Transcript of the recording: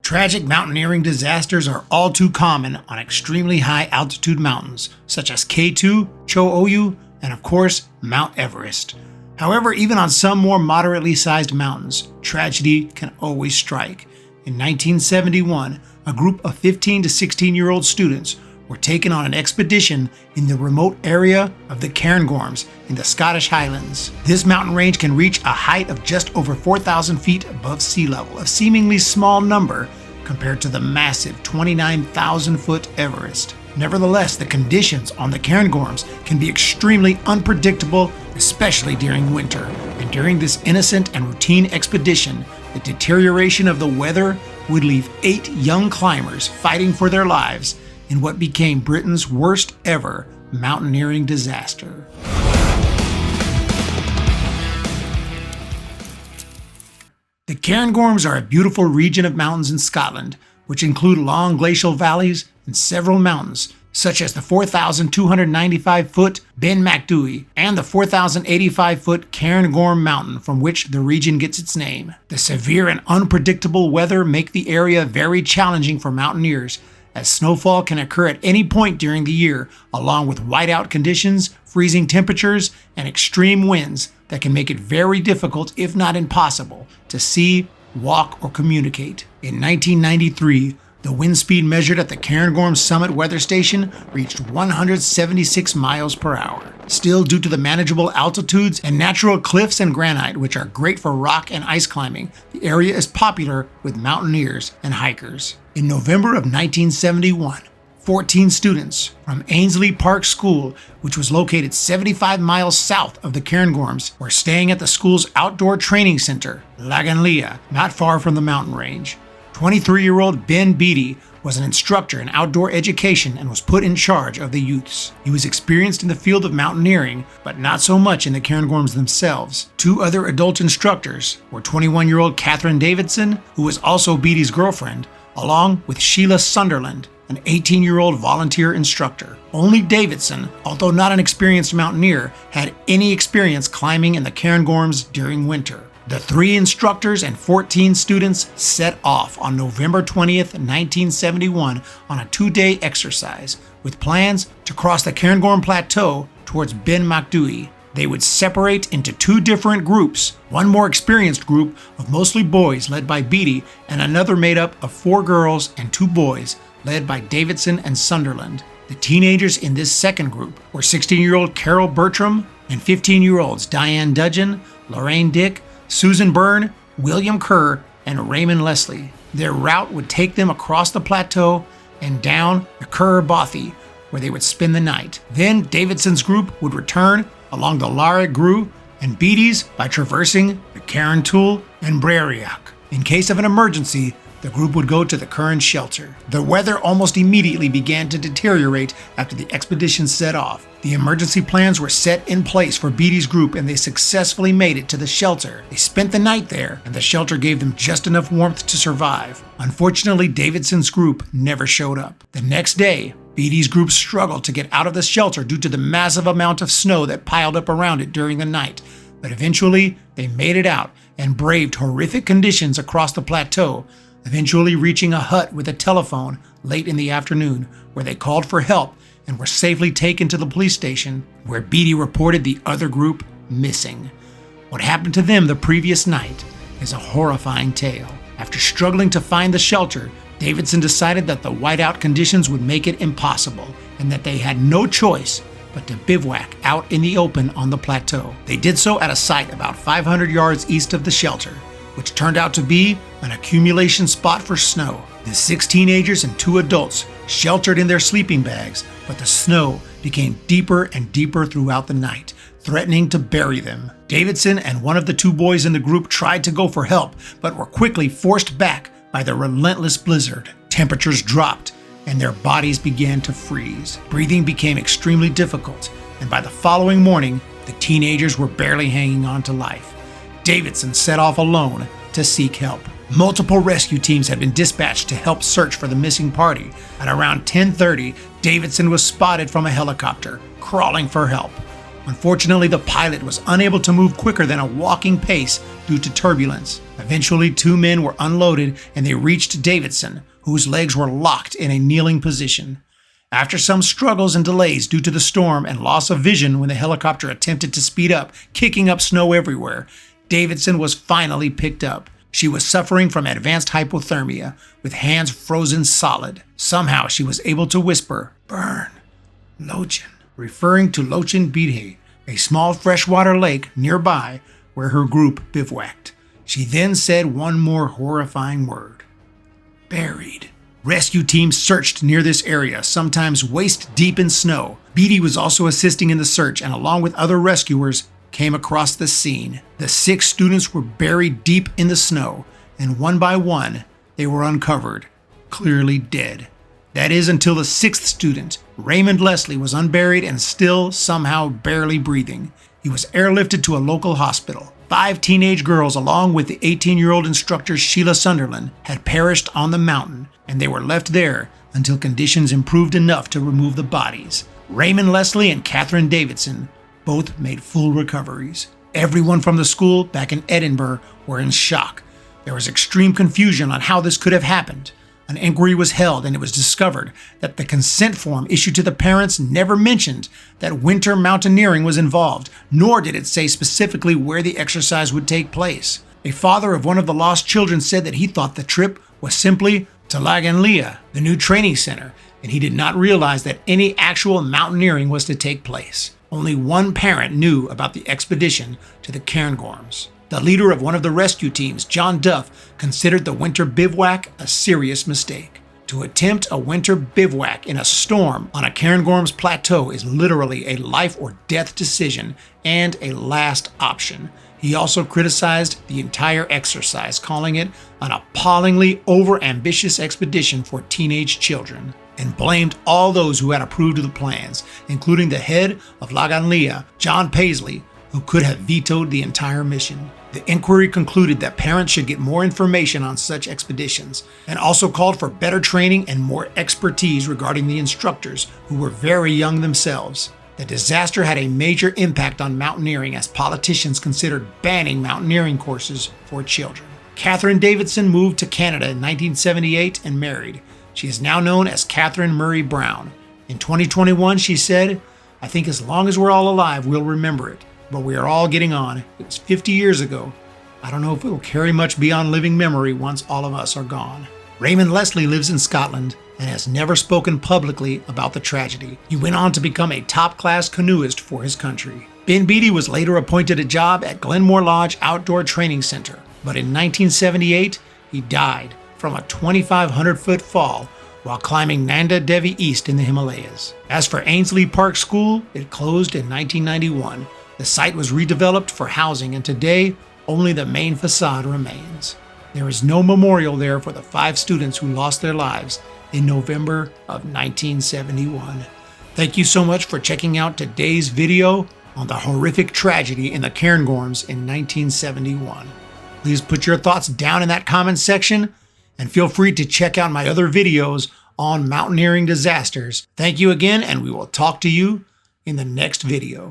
Tragic mountaineering disasters are all too common on extremely high altitude mountains, such as K2, Cho Oyu, and of course, Mount Everest. However, even on some more moderately sized mountains, tragedy can always strike. In 1971, a group of 15 to 16-year-old students were taken on an expedition in the remote area of the Cairngorms in the Scottish Highlands. This mountain range can reach a height of just over 4,000 feet above sea level, a seemingly small number compared to the massive 29,000-foot Everest. Nevertheless, the conditions on the Cairngorms can be extremely unpredictable, especially during winter. And during this innocent and routine expedition, the deterioration of the weather would leave 8 young climbers fighting for their lives in what became Britain's worst ever mountaineering disaster. The Cairngorms are a beautiful region of mountains in Scotland, which include long glacial valleys and several mountains, such as the 4,295-foot Ben Macdui and the 4,085-foot Cairngorm Mountain, from which the region gets its name. The severe and unpredictable weather make the area very challenging for mountaineers, as snowfall can occur at any point during the year, along with whiteout conditions, freezing temperatures, and extreme winds that can make it very difficult, if not impossible, to see, walk, or communicate. In 1993, the wind speed measured at the Cairngorms Summit Weather Station reached 176 miles per hour. Still, due to the manageable altitudes and natural cliffs and granite, which are great for rock and ice climbing, the area is popular with mountaineers and hikers. In November of 1971, 14 students from Ainsley Park School, which was located 75 miles south of the Cairngorms, were staying at the school's outdoor training center, Laganlia, not far from the mountain range. 23-year-old Ben Beattie was an instructor in outdoor education and was put in charge of the youths. He was experienced in the field of mountaineering, but not so much in the Cairngorms themselves. 2 other adult instructors were 21-year-old Catherine Davidson, who was also Beattie's girlfriend, along with Sheila Sunderland, an 18-year-old volunteer instructor. Only Davidson, although not an experienced mountaineer, had any experience climbing in the Cairngorms during winter. The 3 instructors and 14 students set off on November 20th, 1971 on a 2-day exercise with plans to cross the Cairngorm Plateau towards Ben Macdui. They would separate into 2 different groups, one more experienced group of mostly boys led by Beattie, and another made up of 4 girls and 2 boys led by Davidson and Sunderland. The teenagers in this second group were 16-year-old Carol Bertram and 15-year-olds Diane Dudgeon, Lorraine Dick, Susan Byrne, William Kerr, and Raymond Leslie. Their route would take them across the plateau and down the Curragh Bothy, where they would spend the night. Then Davidson's group would return along the Larag Gru, and Beattie's by traversing the Carrauntoohil and Brariach. In case of an emergency, the group would go to the current shelter. The weather almost immediately began to deteriorate after the expedition set off. The emergency plans were set in place for Beattie's group, and they successfully made it to the shelter. They spent the night there, and the shelter gave them just enough warmth to survive. Unfortunately, Davidson's group never showed up. The next day, Beattie's group struggled to get out of the shelter due to the massive amount of snow that piled up around it during the night. But eventually, they made it out and braved horrific conditions across the plateau, eventually reaching a hut with a telephone late in the afternoon, where they called for help and were safely taken to the police station, where Beattie reported the other group missing. What happened to them the previous night is a horrifying tale. After struggling to find the shelter, Davidson decided that the whiteout conditions would make it impossible, and that they had no choice but to bivouac out in the open on the plateau. They did so at a site about 500 yards east of the shelter, which turned out to be an accumulation spot for snow. The 6 teenagers and 2 adults sheltered in their sleeping bags, but the snow became deeper and deeper throughout the night, threatening to bury them. Davidson and one of the 2 boys in the group tried to go for help, but were quickly forced back by the relentless blizzard. Temperatures dropped, and their bodies began to freeze. Breathing became extremely difficult, and by the following morning, the teenagers were barely hanging on to life. Davidson set off alone to seek help. Multiple rescue teams had been dispatched to help search for the missing party. At around 10:30, Davidson was spotted from a helicopter, crawling for help. Unfortunately, the pilot was unable to move quicker than a walking pace due to turbulence. Eventually, 2 men were unloaded and they reached Davidson, whose legs were locked in a kneeling position. After some struggles and delays due to the storm and loss of vision when the helicopter attempted to speed up, kicking up snow everywhere, Davidson was finally picked up. She was suffering from advanced hypothermia, with hands frozen solid. Somehow she was able to whisper, "Burn, Lochen," referring to Lochen Bidhe, a small freshwater lake nearby where her group bivouacked. She then said one more horrifying word: "Buried." Rescue teams searched near this area, sometimes waist deep in snow. Beatty was also assisting in the search and, along with other rescuers, came across the scene. The 6 students were buried deep in the snow, and one by one, they were uncovered, clearly dead. That is until the 6th student, Raymond Leslie, was unburied and still somehow barely breathing. He was airlifted to a local hospital. 5 teenage girls, along with the 18-year-old instructor Sheila Sunderland, had perished on the mountain, and they were left there until conditions improved enough to remove the bodies. Raymond Leslie and Catherine Davidson both made full recoveries. Everyone from the school back in Edinburgh were in shock. There was extreme confusion on how this could have happened. An inquiry was held, and it was discovered that the consent form issued to the parents never mentioned that winter mountaineering was involved, nor did it say specifically where the exercise would take place. A father of one of the lost children said that he thought the trip was simply to Laganlia, the new training center, and he did not realize that any actual mountaineering was to take place. Only one parent knew about the expedition to the Cairngorms. The leader of one of the rescue teams, John Duff, considered the winter bivouac a serious mistake. To attempt a winter bivouac in a storm on a Cairngorms plateau is literally a life or death decision and a last option. He also criticized the entire exercise, calling it an appallingly over-ambitious expedition for teenage children, and blamed all those who had approved of the plans, including the head of Laganlia, John Paisley, who could have vetoed the entire mission. The inquiry concluded that parents should get more information on such expeditions, and also called for better training and more expertise regarding the instructors, who were very young themselves. The disaster had a major impact on mountaineering, as politicians considered banning mountaineering courses for children. Catherine Davidson moved to Canada in 1978 and married. She is now known as Catherine Murray Brown. In 2021, she said, "I think as long as we're all alive, we'll remember it. But we are all getting on. It was 50 years ago. I don't know if it will carry much beyond living memory once all of us are gone." Raymond Leslie lives in Scotland and has never spoken publicly about the tragedy. He went on to become a top-class canoeist for his country. Ben Beatty was later appointed a job at Glenmore Lodge Outdoor Training Center, but in 1978, he died from a 2,500-foot fall while climbing Nanda Devi East in the Himalayas. As for Ainsley Park School, it closed in 1991. The site was redeveloped for housing, and today, only the main facade remains. There is no memorial there for the 5 students who lost their lives in November of 1971. Thank you so much for checking out today's video on the horrific tragedy in the Cairngorms in 1971. Please put your thoughts down in that comment section, and feel free to check out my other videos on mountaineering disasters. Thank you again, and we will talk to you in the next video.